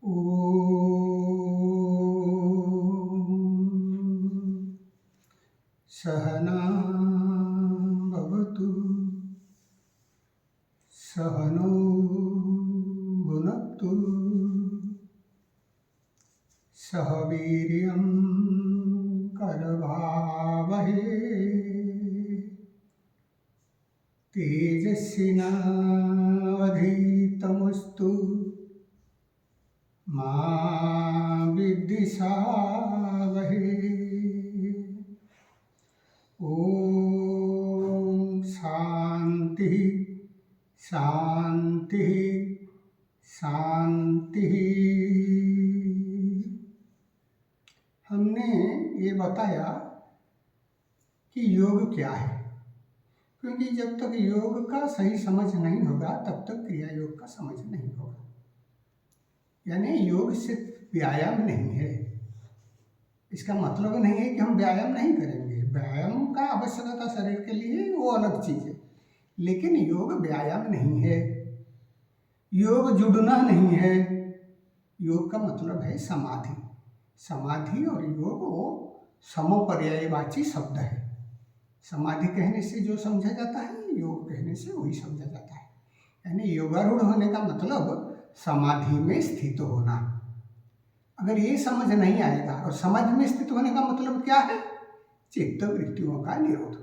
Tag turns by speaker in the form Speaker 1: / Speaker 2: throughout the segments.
Speaker 1: ॐ सहना भवतु सहनौ भुनक्तु सह वीर्यं करवावहै तेजस्विनावधीतमस्तु मा विद्विषावहै। ओम शांति शांति शांति। हमने ये बताया कि योग क्या है, क्योंकि जब तक योग का सही समझ नहीं होगा तब तक क्रिया योग का समझ नहीं होगा। यानी योग सिर्फ व्यायाम नहीं है। इसका मतलब नहीं है कि हम व्यायाम नहीं करेंगे, व्यायाम का आवश्यकता शरीर के लिए वो अलग चीज है, लेकिन योग व्यायाम नहीं है, योग जुड़ना नहीं है। योग का मतलब है समाधि। समाधि और योग वो समपर्यायवाची शब्द है। समाधि कहने से जो समझा जाता है, योग कहने से वही समझा जाता है। यानी योगारूढ़ होने का मतलब समाधि में स्थित होना। अगर ये समझ नहीं आएगा, और समाधि में स्थित होने का मतलब क्या है? चित्त वृत्तियों का निरोध।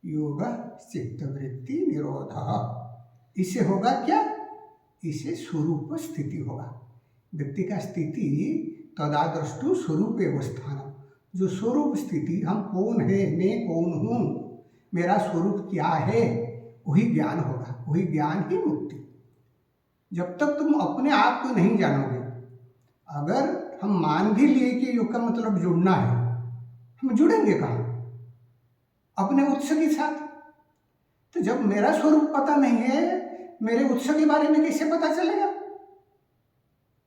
Speaker 1: योग चित्तवृत्ति निरोध। इससे होगा क्या? इससे स्वरूप स्थिति होगा। व्यक्ति का स्थिति तदादृष्टु स्वरूप अवस्थान। जो स्वरूप स्थिति, हम कौन है, मैं कौन हूँ, मेरा स्वरूप क्या है, वही ज्ञान होगा। वही ज्ञान ही मुक्ति। जब तक तुम अपने आप को नहीं जानोगे, अगर हम मान भी लिए कि योग का मतलब जुड़ना है, हम जुड़ेंगे कहाँ? अपने उत्स के साथ। तो जब मेरा स्वरूप पता नहीं है, मेरे उत्स के बारे में कैसे पता चलेगा?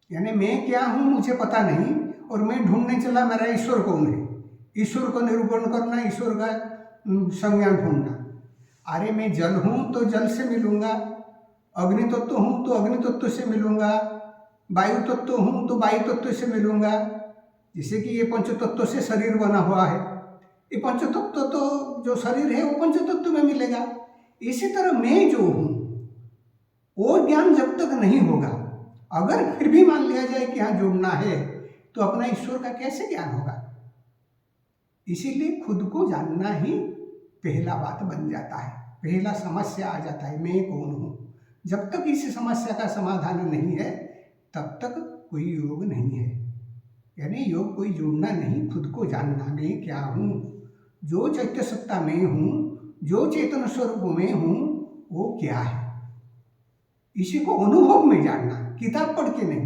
Speaker 1: यानी मैं क्या हूँ मुझे पता नहीं, और मैं ढूंढने चला मेरा ईश्वर कौन है। ईश्वर को निरूपण करना, ईश्वर का संज्ञा ढूंढना। अरे मैं जल हूँ तो जल से मिलूंगा, अग्नि तत्व हूँ तो अग्नि तत्व से मिलूंगा, वायु तत्व हूँ तो वायु तत्व से मिलूंगा। जैसे कि ये पंच तत्व से शरीर बना हुआ है, ये पंच तत्व तो जो शरीर है वो पंच तत्व में मिलेगा। इसी तरह मैं जो हूँ वो ज्ञान जब तक नहीं होगा, अगर फिर भी मान लिया जाए कि हाँ जुड़ना है, तो अपना ईश्वर का कैसे ज्ञान होगा? इसीलिए खुद को जानना ही पहला बात बन जाता है, पहला समस्या आ जाता है, मैं कौन हूँ। जब तक इस समस्या का समाधान नहीं है तब तक कोई योग नहीं है। यानी योग कोई जुड़ना नहीं, खुद को जानना, मैं क्या हूँ, जो चैत्य सत्ता में हूँ, जो चेतन स्वरूप में हूँ, वो क्या है। इसी को अनुभव में जानना, किताब पढ़ के नहीं,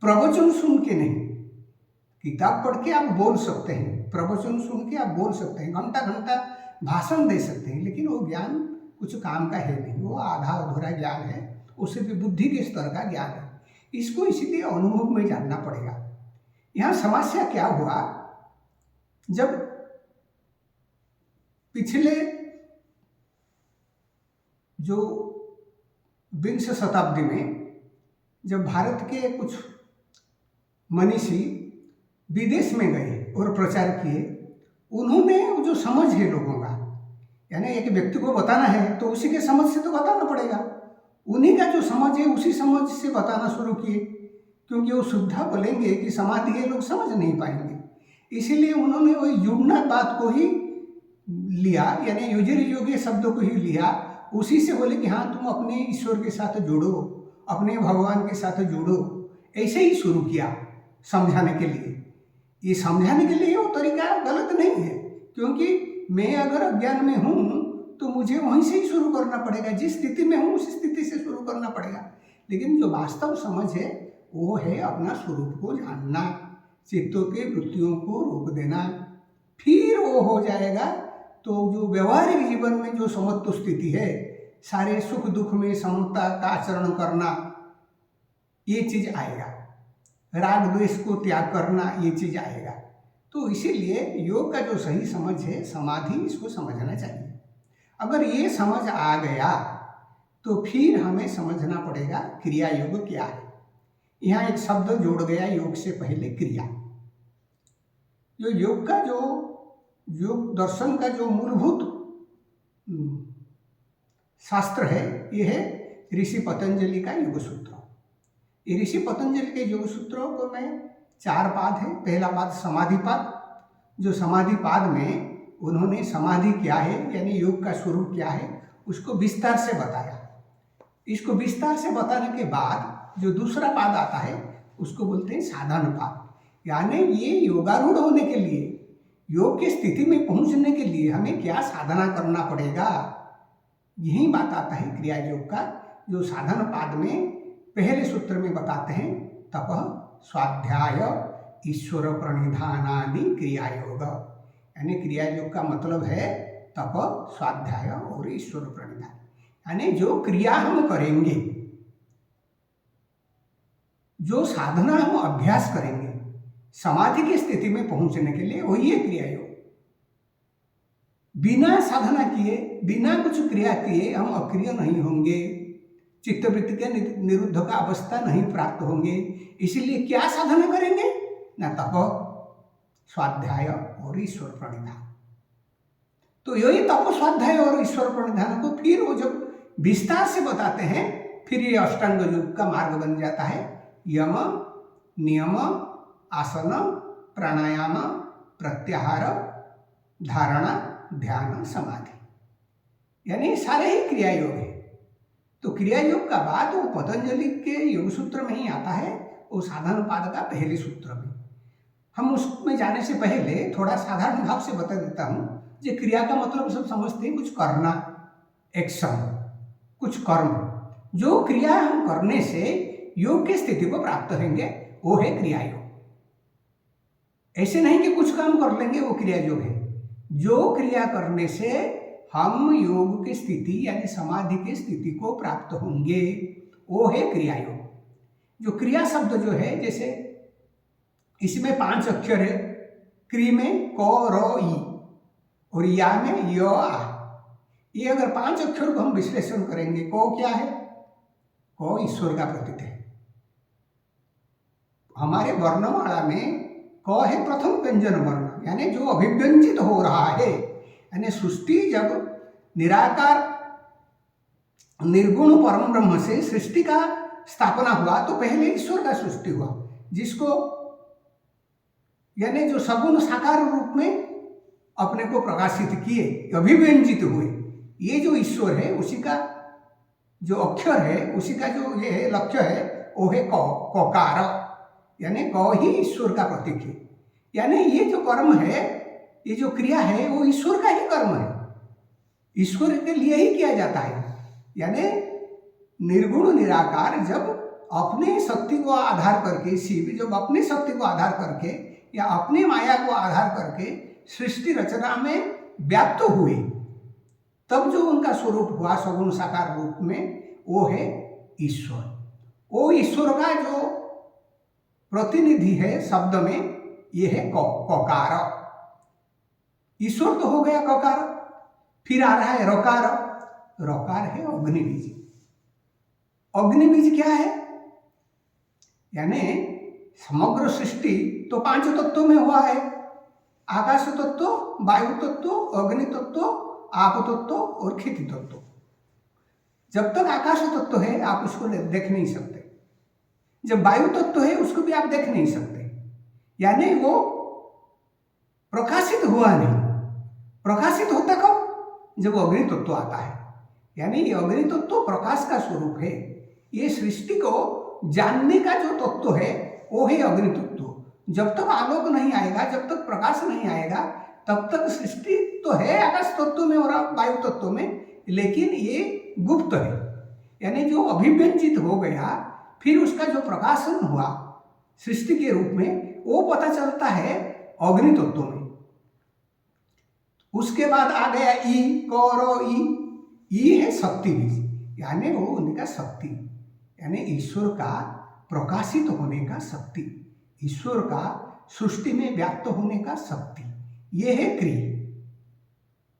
Speaker 1: प्रवचन सुन के नहीं। किताब पढ़ के आप बोल सकते हैं, प्रवचन सुन के आप बोल सकते हैं, घंटा घंटा भाषण दे सकते हैं, लेकिन वो ज्ञान कुछ काम का है नहीं, वो आधा अधूरा ज्ञान है, उससे भी बुद्धि के स्तर का ज्ञान है। इसको इसीलिए अनुभव में जानना पड़ेगा। यहाँ समस्या क्या हुआ, जब पिछले जो 20वीं शताब्दी में जब भारत के कुछ मनीषी विदेश में गए और प्रचार किए, उन्होंने जो समझ है लोगों का, यानी एक व्यक्ति को बताना है तो उसी के समझ से तो बताना पड़ेगा, उन्हीं का जो समझ है उसी समझ से बताना शुरू किए, क्योंकि वो शुद्धा बोलेंगे कि समाधि के लोग समझ नहीं पाएंगे। इसीलिए उन्होंने वही जुड़ना बात को ही लिया, यानी युजर योगे शब्द को ही लिया, उसी से बोले कि हाँ तुम अपने ईश्वर के साथ जुड़ो, अपने भगवान के साथ जुड़ो। ऐसे ही शुरू किया समझाने के लिए। ये समझाने के लिए वो तरीका गलत नहीं है, क्योंकि मैं अगर अज्ञान में हूँ तो मुझे वहीं से ही शुरू करना पड़ेगा, जिस स्थिति में हूँ उस स्थिति से शुरू करना पड़ेगा। लेकिन जो वास्तव समझ है वो है अपना स्वरूप को जानना, चित्तों के वृत्तियों को रोक देना, फिर वो हो जाएगा। तो जो व्यवहारिक जीवन में जो समत्व स्थिति है, सारे सुख दुख में समता का आचरण करना, ये चीज आएगा। राग द्वेष को त्याग करना, ये चीज आएगा। तो इसीलिए योग का जो सही समझ है समाधि, इसको समझना चाहिए। अगर ये समझ आ गया तो फिर हमें समझना पड़ेगा क्रिया योग क्या है। यहाँ एक शब्द जोड़ गया योग से पहले क्रिया। जो योग का जो योग दर्शन का जो मूलभूत शास्त्र है, ये है ऋषि पतंजलि का योग सूत्र। ये ऋषि पतंजलि के योग सूत्रों को में 4 पाद है। पहला पाद समाधि पाद, जो समाधि पाद में उन्होंने समाधि क्या है यानी योग का स्वरूप क्या है उसको विस्तार से बताया। इसको विस्तार से बताने के बाद जो दूसरा पाद आता है उसको बोलते हैं साधन पाद। यानी ये योगारूढ़ होने के लिए, योग की स्थिति में पहुंचने के लिए हमें क्या साधना करना पड़ेगा, यही बात आता है क्रिया योग का। जो साधन पाद में पहले सूत्र में बताते हैं तप स्वाध्याय ईश्वर प्रणिधानादि क्रिया योग। यानी क्रिया योग का मतलब है तप स्वाध्याय और ईश्वर प्रणिधान। यानी जो क्रिया हम करेंगे, जो साधना हम अभ्यास करेंगे समाधि की स्थिति में पहुंचने के लिए, वही है क्रिया योग। बिना साधना किए, बिना कुछ क्रिया किए हम अक्रिय नहीं होंगे, चित्तवृत्ति के निरुद्ध का अवस्था नहीं प्राप्त होंगे। इसीलिए क्या साधना करेंगे ना, तप स्वाध्याय और ईश्वर प्रणिधान। तो यही तप स्वाध्याय और ईश्वर प्रणिधान को फिर वो जब विस्तार से बताते हैं, फिर ये अष्टांग योग का मार्ग बन जाता है। यम नियम आसन प्राणायाम प्रत्याहार धारणा ध्यान समाधि, यानी सारे ही क्रिया योग है। तो क्रिया योग का बाद वो पतंजलि के योग सूत्र में ही आता है, वो साधन पाद का पहले सूत्र में। हम उसमें जाने से पहले थोड़ा साधारण भाव से बता देता हूँ। जो क्रिया का मतलब सब समझते हैं, कुछ करना, एक्शन, कुछ कर्म। जो क्रिया हम करने से योग की स्थिति को प्राप्त होंगे वो है क्रिया योग। ऐसे नहीं कि कुछ काम कर लेंगे वो क्रिया योग है। जो क्रिया करने से हम योग की स्थिति यानी समाधि की स्थिति को प्राप्त होंगे वो है क्रिया योग। जो क्रिया शब्द जो है, जैसे इसमें 5 अक्षर है। क्री में क र ई और या में य आ। ये अगर 5 अक्षर को हम विश्लेषण करेंगे, क क्या है? क ईश्वर का प्रतीक है। हमारे वर्णमाला में क है प्रथम व्यंजन वर्ण, यानी जो अभिव्यंजित हो रहा है। यानी सृष्टि जब निराकार निर्गुण परम ब्रह्म से सृष्टि का स्थापना हुआ तो पहले ईश्वर का सृष्टि हुआ, जिसको यानी जो सगुण साकार रूप में अपने को प्रकाशित किए, अभिव्यंजित हुए। ये जो ईश्वर है उसी का जो अक्षर है, उसी का जो ये है लक्ष्य है, वो है ककार, यानी क ही ईश्वर का प्रतीक है। यानी ये जो कर्म है, ये जो क्रिया है, वो ईश्वर का ही कर्म है, ईश्वर के लिए ही किया जाता है। यानी निर्गुण निराकार जब अपने शक्ति को आधार करके, शिव जब अपनी शक्ति को आधार करके या अपनी माया को आधार करके सृष्टि रचना में व्याप्त हुए, तब जो उनका स्वरूप हुआ सगुण साकार रूप में, वो है ईश्वर। वो ईश्वर का जो प्रतिनिधि है शब्द में, ये है ककार। ईश्वर तो हो गया ककार, फिर आ रहा है रकार। रकार है अग्निबीज। अग्निबीज क्या है? यानी समग्र सृष्टि तो 5 तत्वों में हुआ है। आकाश तत्व, वायु तत्व, अग्नि तत्व, आप तत्व और खेती तत्व। जब तक आकाश तत्व है आप उसको देख नहीं सकते, जब वायु तत्व है उसको भी आप देख नहीं सकते, यानी वो प्रकाशित हुआ नहीं। प्रकाशित होता कब? जब अग्नि तत्व आता है। यानी ये अग्नि तत्व प्रकाश का स्वरूप है। ये सृष्टि को जानने का जो तत्व है वो है अग्नि तत्व। जब तक आलोक नहीं आएगा, जब तक प्रकाश नहीं आएगा, तब तक सृष्टि तो है आकाश तत्व में और वायु तत्व में, लेकिन ये गुप्त है। यानी जो अभिव्यंजित हो गया, फिर उसका जो प्रकाशन हुआ सृष्टि के रूप में, वो पता चलता है अग्नि तत्व में। उसके बाद आ गया ई, क र ई है शक्ति बीज, यानी वो उनका शक्ति, यानी ईश्वर का प्रकाशित होने का शक्ति, ईश्वर का सृष्टि में व्याप्त होने का शक्ति, ये है क्री।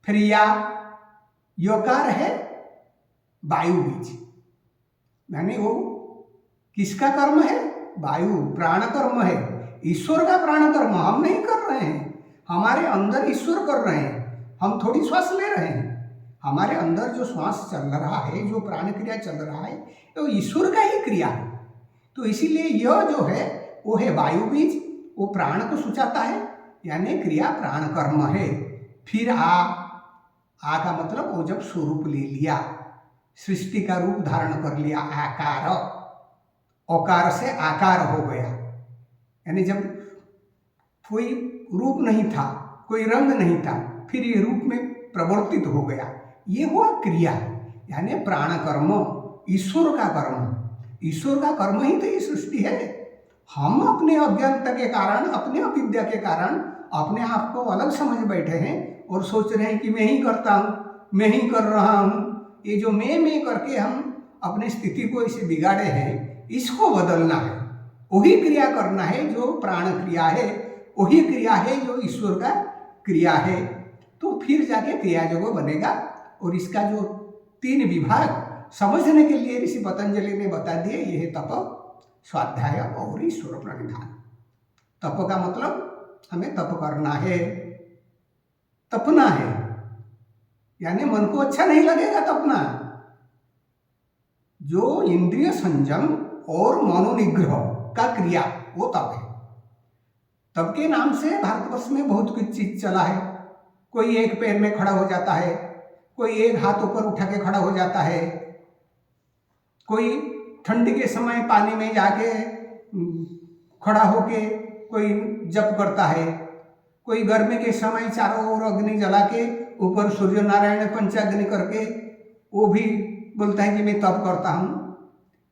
Speaker 1: फिर या योकार है वायु बीज, यानी वो किसका कर्म है? वायु प्राण कर्म है, ईश्वर का प्राण कर्म हम नहीं कर रहे हैं, हमारे अंदर ईश्वर कर रहे हैं। हम थोड़ी श्वास ले रहे हैं, हमारे अंदर जो श्वास चल रहा है, जो प्राण क्रिया चल रहा है, तो ईश्वर का ही क्रिया है। तो इसीलिए यह जो है वो है वायु बीज, वो प्राण को सूचाता है, यानी क्रिया प्राण कर्म है। फिर आ का मतलब वो जब स्वरूप ले लिया, सृष्टि का रूप धारण कर लिया, आकार, औकार से आकार हो गया, यानी जब कोई रूप नहीं था, कोई रंग नहीं था, फिर ये रूप में प्रवर्तित हो गया, ये हुआ क्रिया, यानी प्राण कर्म, ईश्वर का कर्म। ईश्वर का कर्म ही तो ये सृष्टि है। हम अपने अज्ञानता के कारण, अपने अविद्या के कारण अपने आप को अलग समझ बैठे हैं और सोच रहे हैं कि मैं ही करता हूँ, मैं ही कर रहा हूँ। ये जो मैं करके हम अपने स्थिति को इसे बिगाड़े हैं, इसको बदलना है। वही क्रिया करना है जो प्राण क्रिया है, वही क्रिया है जो ईश्वर का क्रिया है। तो फिर जाके क्रिया जो बनेगा। और इसका जो 3 विभाग समझने के लिए ऋषि पतंजलि ने बता दिए, ये है तप, स्वाध्याय और ईश्वर प्रणिधान। तप का मतलब हमें तप करना है, तपना है, यानी मन को अच्छा नहीं लगेगा तपना। जो इंद्रिय संयम और मनोनिग्रह का क्रिया, वो तप है। तप के नाम से भारतवर्ष में बहुत कुछ चीज चला है। कोई एक पैर में खड़ा हो जाता है, कोई एक हाथ ऊपर उठा के खड़ा हो जाता है, कोई ठंड के समय पानी में जाके खड़ा होके कोई जप करता है, कोई गर्मी के समय चारों ओर अग्नि जला के ऊपर सूर्य नारायण पंचाग्नि करके वो भी बोलता है कि मैं तप करता हूँ।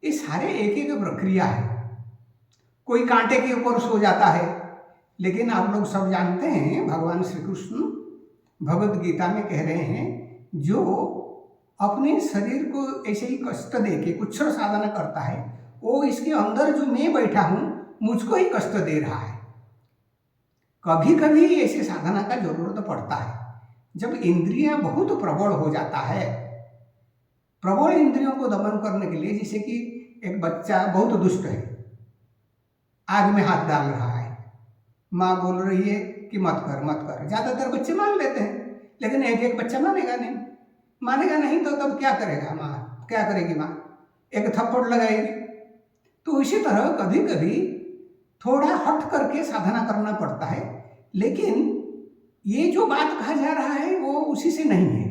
Speaker 1: ये सारे एक एक प्रक्रिया है। कोई कांटे के ऊपर सो जाता है, लेकिन आप लोग सब जानते हैं भगवान श्री कृष्ण भगवद गीता में कह रहे हैं, जो अपने शरीर को ऐसे ही कष्ट दे के कुछ साधना करता है, वो इसके अंदर जो मैं बैठा हूं मुझको ही कष्ट दे रहा है। कभी कभी ऐसे साधना का जरूरत पड़ता है जब इंद्रियां बहुत प्रबल हो जाता है। प्रबल इंद्रियों को दमन करने के लिए, जैसे कि एक बच्चा बहुत दुष्ट है, आग में हाथ डाल रहा है, माँ बोल रही है कि मत कर मत कर। ज्यादातर बच्चे मान लेते हैं, लेकिन एक एक बच्चा मानेगा नहीं। मानेगा नहीं तो तब क्या करेगा माँ, क्या करेगी माँ? एक थप्पड़ लगाएगी। तो इसी तरह कभी कभी थोड़ा हट करके साधना करना पड़ता है, लेकिन ये जो बात कहा जा रहा है वो उसी से नहीं है,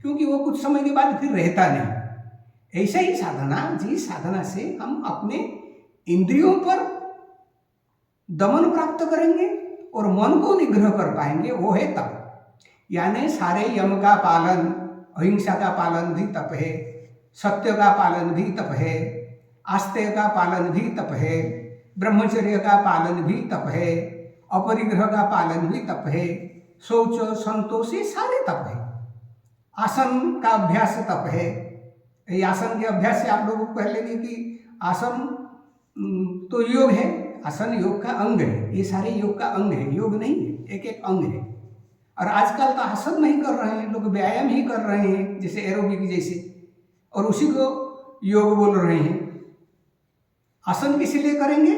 Speaker 1: क्योंकि वो कुछ समय के बाद फिर रहता नहीं। ऐसा ही साधना, जिस साधना से हम अपने इंद्रियों पर दमन प्राप्त करेंगे और मन को निग्रह कर पाएंगे, वो है तप। यानी सारे यम का पालन, अहिंसा का पालन भी तप है, सत्य का पालन भी तप है, आस्तेय का पालन भी तप है, ब्रह्मचर्य का पालन भी तप है, अपरिग्रह का पालन भी तप है, शौच संतोष, ये सारे तप है। आसन का अभ्यास तप है। ये आसन के अभ्यास से आप लोगों को पहले भी कि आसन तो योग है, आसन योग का अंग है, ये सारे योग का अंग है, योग नहीं है, एक एक अंग है। और आजकल तो आसन नहीं कर रहे हैं लोग, व्यायाम ही कर रहे हैं, जैसे एरोबिक जैसे, और उसी को योग बोल रहे हैं। आसन किस लिए करेंगे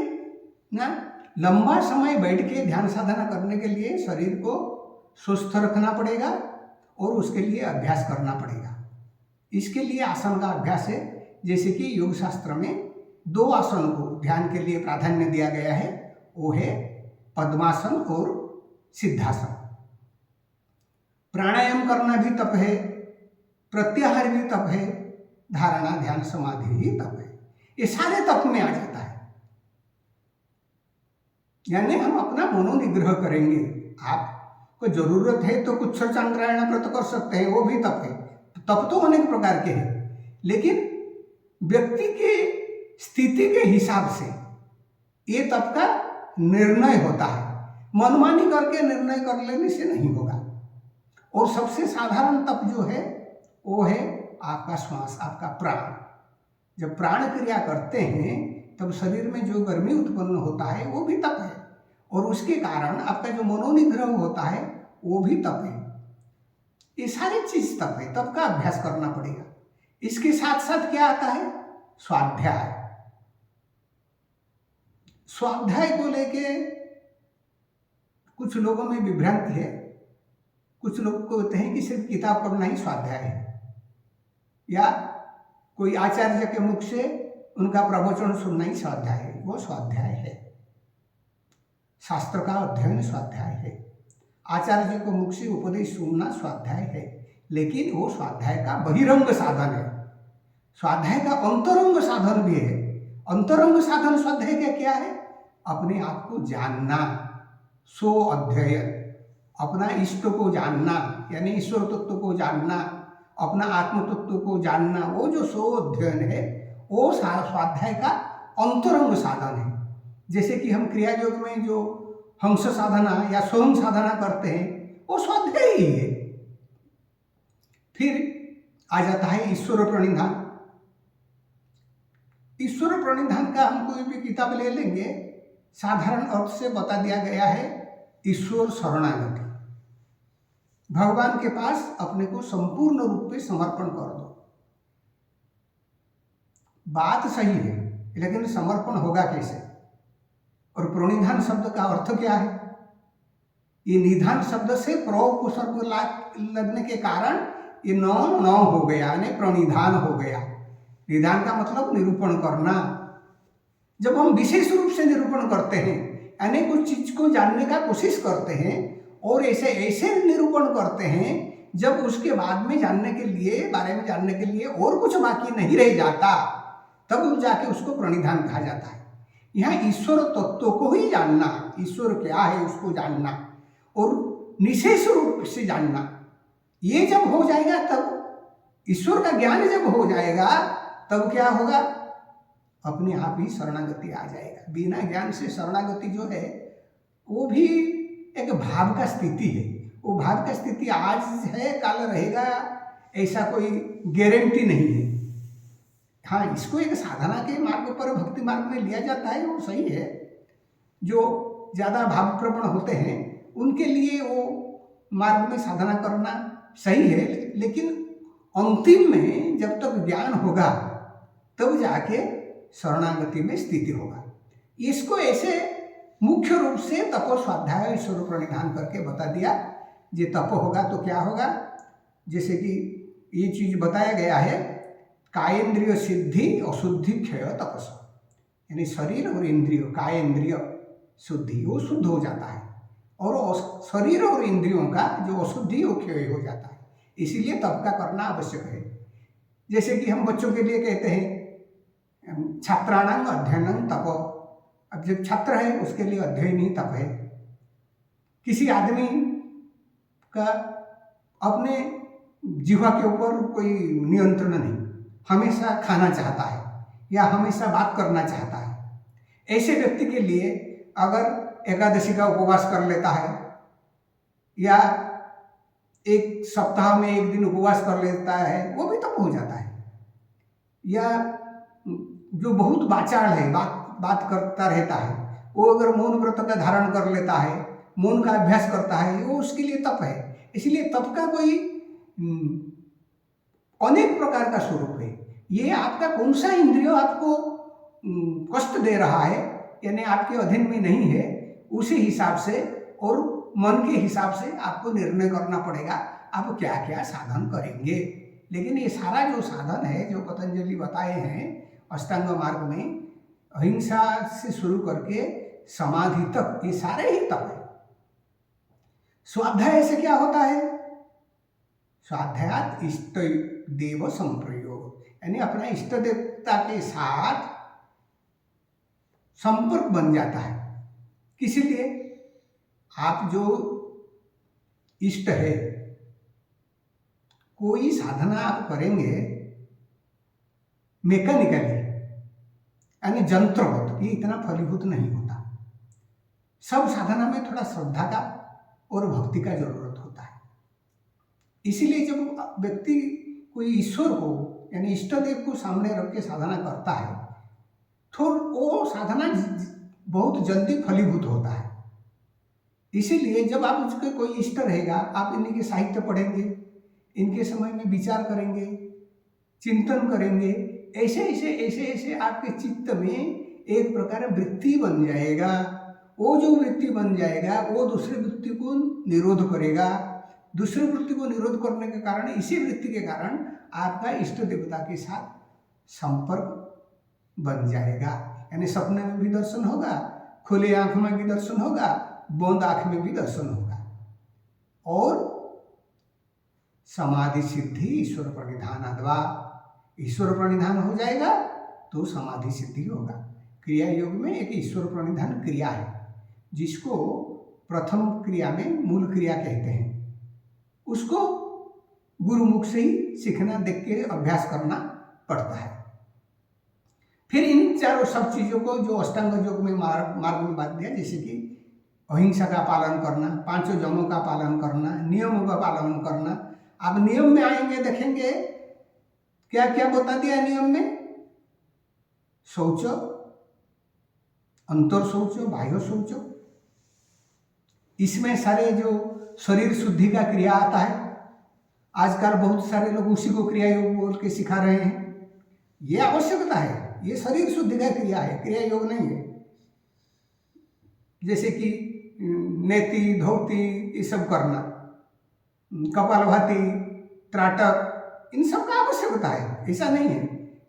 Speaker 1: ना? लंबा समय बैठ के ध्यान साधना करने के लिए शरीर को स्वस्थ रखना पड़ेगा और उसके लिए अभ्यास करना पड़ेगा। इसके लिए आसन का अभ्यास है। जैसे कि योग शास्त्र में 2 आसन को ध्यान के लिए प्राधान्य दिया गया है, वो है पद्मासन और सिद्धासन। प्राणायाम करना भी तप है, प्रत्याहार भी तप है, धारणा ध्यान समाधि भी तप है। ये सारे तप में आ जाता है। यानी हम अपना मनोनिग्रह करेंगे। आपको जरूरत है तो कुछ चंद्रायण व्रत कर सकते हैं, वो भी तप है। तप तो अनेक प्रकार के हैं, लेकिन व्यक्ति के स्थिति के हिसाब से ये तप का निर्णय होता है। मनमानी करके निर्णय कर लेने से नहीं होगा। और सबसे साधारण तप जो है वो है आपका श्वास, आपका प्राण। जब प्राण क्रिया करते हैं तब शरीर में जो गर्मी उत्पन्न होता है वो भी तप है, और उसके कारण आपका जो मनोनिग्रह होता है वो भी तप है। ये सारी चीज तप है, तप का अभ्यास करना पड़ेगा। इसके साथ साथ क्या आता है? स्वाध्याय। स्वाध्याय को लेके कुछ लोगों में विभ्रांति है। कुछ लोग कहते हैं कि सिर्फ किताब पढ़ना ही स्वाध्याय है, या कोई आचार्य के मुख से उनका प्रवचन सुनना ही स्वाध्याय है। वो स्वाध्याय है, शास्त्र का अध्ययन स्वाध्याय है, आचार्य को मुख से उपदेश सुनना स्वाध्याय है, लेकिन वो स्वाध्याय का बहिरंग साधन है। स्वाध्याय का अंतरंग साधन भी है। अंतरंग साधन स्वाध्याय का क्या है? अपने आप को जानना, सो अध्ययन, अपना इष्ट को जानना, यानी ईश्वर तत्व को जानना, अपना आत्म तत्व को जानना, वो जो सो अध्ययन है वो स्वाध्याय का अंतरंग साधन है। जैसे कि हम क्रिया योग में जो हंस साधना या स्वयं साधना करते हैं वो स्वाध्याय ही है। फिर आ जाता है ईश्वर प्रणिधान। ईश्वर प्रणिधान का हम कोई भी किताब ले लेंगे, साधारण अर्थ से बता दिया गया है ईश्वर शरणागति। भगवान के पास अपने को संपूर्ण रूप में समर्पण कर दो। बात सही है, लेकिन समर्पण होगा कैसे? और प्रणिधान शब्द का अर्थ क्या है? ये निधान शब्द से प्र उपसर्ग लगने के कारण ये न हो गया, यानी प्रणिधान हो गया। निधान का मतलब निरूपण करना। जब हम विशेष रूप से निरूपण करते हैं, यानी कुछ चीज को जानने का कोशिश करते हैं और ऐसे ऐसे निरूपण करते हैं जब उसके बाद में जानने के लिए, बारे में जानने के लिए और कुछ बाकी नहीं रह जाता, तब जाके उसको प्रणिधान कहा जाता है। यहाँ ईश्वर तत्व को ही जानना, ईश्वर क्या है उसको जानना और निशेष रूप से जानना, ये जब हो जाएगा, तब ईश्वर का ज्ञान जब हो जाएगा, तब क्या होगा? अपने आप ही शरणागति आ जाएगा। बिना ज्ञान से शरणागति जो है वो भी एक भाव का स्थिति है। वो भाव का स्थिति आज है, कल रहेगा, ऐसा कोई गारंटी नहीं है। हाँ, इसको एक साधना के मार्ग पर, भक्ति मार्ग में लिया जाता है, वो सही है। जो ज़्यादा भावप्रवण होते हैं उनके लिए वो मार्ग में साधना करना सही है, लेकिन अंतिम में जब तक ज्ञान होगा तब जाके शरणागति में स्थिति होगा। इसको ऐसे मुख्य रूप से तपो स्वाध्याय ईश्वर प्रणिधान करके बता दिया। ये तप होगा तो क्या होगा? जैसे कि ये चीज बताया गया है, कायेंद्रिय सिद्धि अशुद्धि क्षय तपस, यानी शरीर और इंद्रिय, कायेंद्रिय शुद्धि, वो शुद्ध हो जाता है और शरीर और इंद्रियों का जो अशुद्धि वो क्षय हो जाता है। इसीलिए तप का करना आवश्यक है। जैसे कि हम बच्चों के लिए कहते हैं छात्राणां अध्ययनं तप। अब जब छात्र है उसके लिए अध्ययन ही तप है। किसी आदमी का अपने जीवा के ऊपर कोई नियंत्रण नहीं, हमेशा खाना चाहता है या हमेशा बात करना चाहता है, ऐसे व्यक्ति के लिए अगर एकादशी का उपवास कर लेता है या एक सप्ताह में एक दिन उपवास कर लेता है, वो भी तप हो जाता है। या जो बहुत वाचाल है, बात करता रहता है, वो अगर मौन व्रत का धारण कर लेता है, मौन का अभ्यास करता है, वो उसके लिए तप है। इसलिए तप का कोई अनेक प्रकार का स्वरूप है। ये आपका कौन सा इंद्रिय आपको कष्ट दे रहा है, यानी आपके अधीन में नहीं है, उसी हिसाब से और मन के हिसाब से आपको निर्णय करना पड़ेगा आप क्या क्या साधन करेंगे। लेकिन ये सारा जो साधन है जो पतंजलि बताए हैं अष्टांग मार्ग में, अहिंसा से शुरू करके समाधि तक, ये सारे ही तप है। स्वाध्याय से क्या होता है? स्वाध्याय इष्ट देव संप्रयोग, यानी अपना इष्ट देवता के साथ संपर्क बन जाता है। किसी लिए आप जो इष्ट है, कोई साधना आप करेंगे मैकेनिकली यानी जंत्रवत, ये इतना फलीभूत नहीं होता। सब साधना में थोड़ा श्रद्धा का और भक्ति का जरूरत होता है। इसीलिए जब व्यक्ति कोई ईश्वर को यानी इष्ट देव को सामने रख के साधना करता है तो वो साधना बहुत जल्दी फलीभूत होता है। इसीलिए जब आप उसके कोई इष्ट रहेगा, आप इनके साहित्य पढ़ेंगे, इनके समय में विचार करेंगे, चिंतन करेंगे, ऐसे ऐसे ऐसे ऐसे आपके चित्त में एक प्रकार वृत्ति बन जाएगा। वो जो वृत्ति बन जाएगा वो दूसरी वृत्ति को निरोध करेगा। दूसरी वृत्ति को निरोध करने के कारण, इसी वृत्ति के कारण आपका इष्ट देवता के साथ संपर्क बन जाएगा। यानी सपने में भी दर्शन होगा, खुले आंख में भी दर्शन होगा, बंद आंख में भी दर्शन होगा। और समाधि सिद्धि ईश्वर प्रणिधान अथवा ईश्वर प्रणिधान हो जाएगा तो समाधि सिद्धि होगा। क्रिया योग में एक ईश्वर प्रणिधान क्रिया है, जिसको प्रथम क्रिया में मूल क्रिया कहते हैं। उसको गुरुमुख से ही सीखना, देख के अभ्यास करना पड़ता है। फिर इन चारों सब चीज़ों को जो अष्टांग योग में मार्ग में बात दिया, जैसे कि अहिंसा का पालन करना, पांचों जमों का पालन करना, नियमों का पालन करना। अब नियम में आएंगे, देखेंगे क्या क्या बता दिया नियम में। शौच, अंतर शौच, बाह्य शौच, इसमें सारे जो शरीर शुद्धि का क्रिया आता है। आजकल बहुत सारे लोग उसी को क्रिया योग बोल के सिखा रहे हैं। ये आवश्यकता है, ये शरीर शुद्धि का क्रिया है, क्रिया योग नहीं है। जैसे कि नेति, धोती, ये सब करना, कपालभाति, त्राटक, इन सब का आवश्यकता है, ऐसा नहीं है,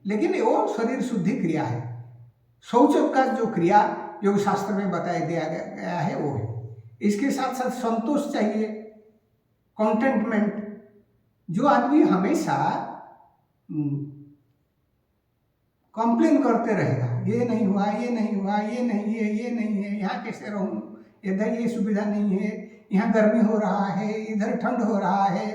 Speaker 1: लेकिन वो शरीर शुद्धि क्रिया है। शौच का जो क्रिया योग शास्त्र में बताया दिया गया है वो है। इसके साथ साथ संतोष चाहिए, कंटेंटमेंट। जो आदमी हमेशा कंप्लेन करते रहेगा, ये नहीं हुआ, ये नहीं हुआ, ये नहीं है, ये नहीं है, यहाँ कैसे रहूँ, इधर ये सुविधा नहीं है, यहाँ गर्मी हो रहा है, इधर ठंड हो रहा है,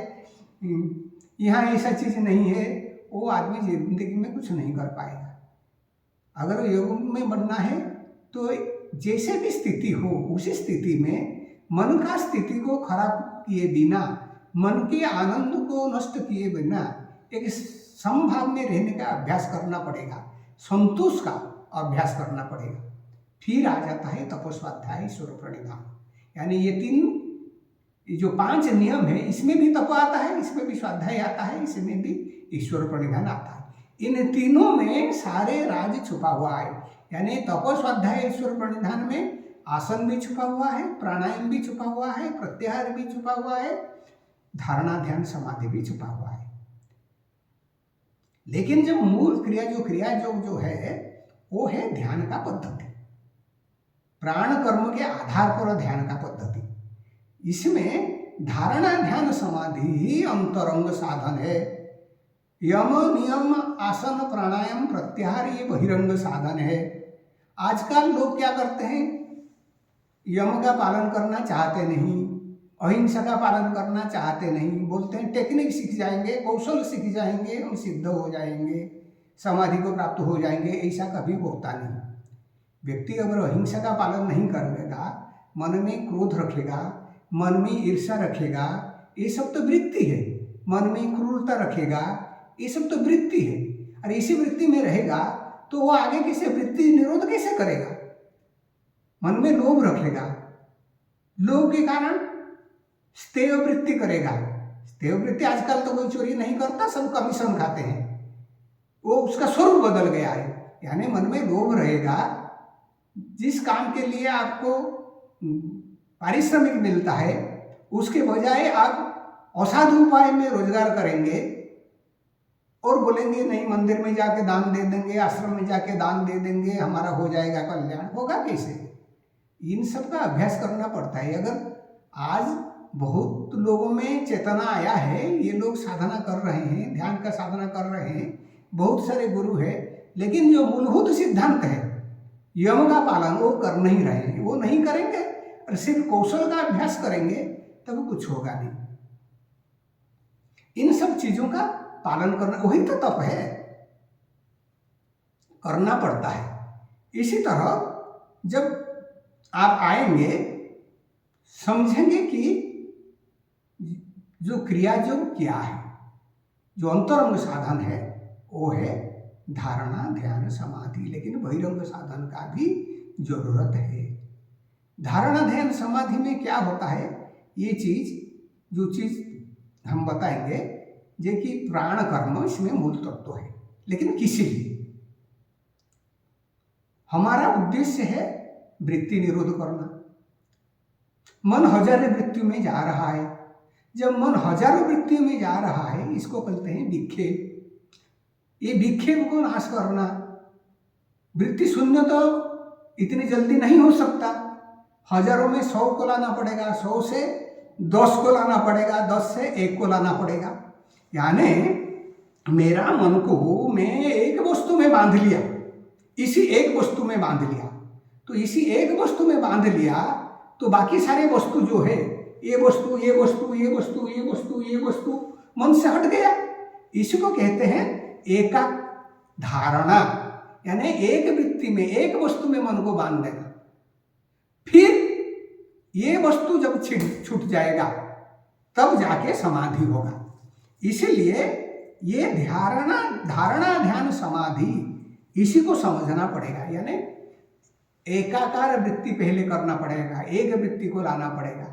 Speaker 1: यहाँ ऐसा चीज़ नहीं है, वो आदमी जिंदगी में कुछ नहीं कर पाएगा। अगर योग में बनना है तो जैसे भी स्थिति हो, उसी स्थिति में मन का स्थिति को खराब किए बिना, मन के आनंद को नष्ट किए बिना एक समभाव में रहने का अभ्यास करना पड़ेगा, संतोष का अभ्यास करना पड़ेगा। फिर आ जाता है तपस्वाध्याय, ईश्वर प्रणिधान। यानी ये तीन जो 5 नियम है, इसमें भी तप आता है, इसमें भी स्वाध्याय आता है, इसमें भी ईश्वर प्रणिधान आता है। इन तीनों में सारे राज छुपा हुआ है। यानी तपस्वाध्याय ईश्वर प्रणिधान में आसन भी छुपा हुआ है, प्राणायाम भी छुपा हुआ है, प्रत्याहार भी छुपा हुआ है, धारणा ध्यान समाधि भी छुपा हुआ है। लेकिन जब मूल क्रिया जो है वो है ध्यान का पद्धति, प्राण कर्म के आधार पर ध्यान का पद्धति। इसमें धारणा ध्यान समाधि ही अंतरंग साधन है। यम नियम आसन प्राणायाम प्रत्याहार ये बहिरंग साधन है। आजकल लोग क्या करते हैं, यम का पालन करना चाहते नहीं, अहिंसा का पालन करना चाहते नहीं, बोलते हैं टेक्निक सीख जाएंगे, कौशल सीख जाएंगे, हम सिद्ध हो जाएंगे, समाधि को प्राप्त हो जाएंगे। ऐसा कभी होता नहीं। व्यक्ति अगर अहिंसा का पालन नहीं करेगा, मन में क्रोध रखेगा, मन में ईर्ष्या रखेगा, ये सब तो वृत्ति है। मन में क्रूरता रखेगा, ये सब तो वृत्ति है। और इसी वृत्ति में रहेगा तो वो आगे कैसे वृत्ति निरोध कैसे करेगा। मन में लोभ रखेगा, लोभ के कारण स्थेय वृत्ति करेगा। स्थेय वृत्ति, आजकल तो कोई चोरी नहीं करता, सब कमीशन खाते हैं, वो उसका स्वरूप बदल गया है। यानी मन में लोभ रहेगा, जिस काम के लिए आपको पारिश्रमिक मिलता है उसके बजाय आप असाधु उपाय में रोजगार करेंगे और बोलेंगे नहीं मंदिर में जाके दान दे देंगे, आश्रम में जाके दान दे देंगे, हमारा हो जाएगा कल्याण। होगा कैसे? इन सब का अभ्यास करना पड़ता है। अगर आज बहुत लोगों में चेतना आया है, ये लोग साधना कर रहे हैं, ध्यान का साधना कर रहे हैं, बहुत सारे गुरु हैं, लेकिन जो मूलभूत सिद्धांत है यम का पालन वो कर नहीं रहे हैं, वो नहीं करेंगे और सिर्फ कौशल का अभ्यास करेंगे तब कुछ होगा नहीं। इन सब चीजों का पालन करना, वही तो तप है, करना पड़ता है। इसी तरह जब आप आएंगे समझेंगे कि जो क्रिया जो क्या है, जो अंतरंग साधन है वो है धारणा ध्यान समाधि, लेकिन बहिरंग साधन का भी जरूरत है। धारणा ध्यान समाधि में क्या होता है, ये जो चीज हम बताएंगे, जो कि प्राण कर्म इसमें मूल तत्व है। लेकिन किसी भी हमारा उद्देश्य है वृत्ति निरोध करना। मन हजारों वृत्तियों में जा रहा है। जब मन हजारों वृत्तियों में जा रहा है, इसको कहते हैं विक्षेप। ये विक्षेप को नाश करना। वृत्ति शून्य तो इतनी जल्दी नहीं हो सकता। हजारों में 100 को लाना पड़ेगा, 100 से 10 को लाना पड़ेगा, 10 से 1 को लाना पड़ेगा। यानी मेरा मन को मैं एक वस्तु में बांध लिया, इसी एक वस्तु में बांध लिया। तो इसी एक वस्तु में बांध लिया तो बाकी सारे वस्तु जो है, ये वस्तु, ये वस्तु, ये वस्तु, ये वस्तु, ये वस्तु मन से हट गया। इसको कहते हैं एकाक धारणा। यानी एक वृत्ति में, एक वस्तु में मन को बांध देना। फिर ये वस्तु जब छूट जाएगा तब जाके समाधि होगा। इसीलिए ये धारणा ध्यान समाधि, इसी को समझना पड़ेगा। यानी एकाकार वृत्ति पहले करना पड़ेगा, एक वृत्ति को लाना पड़ेगा।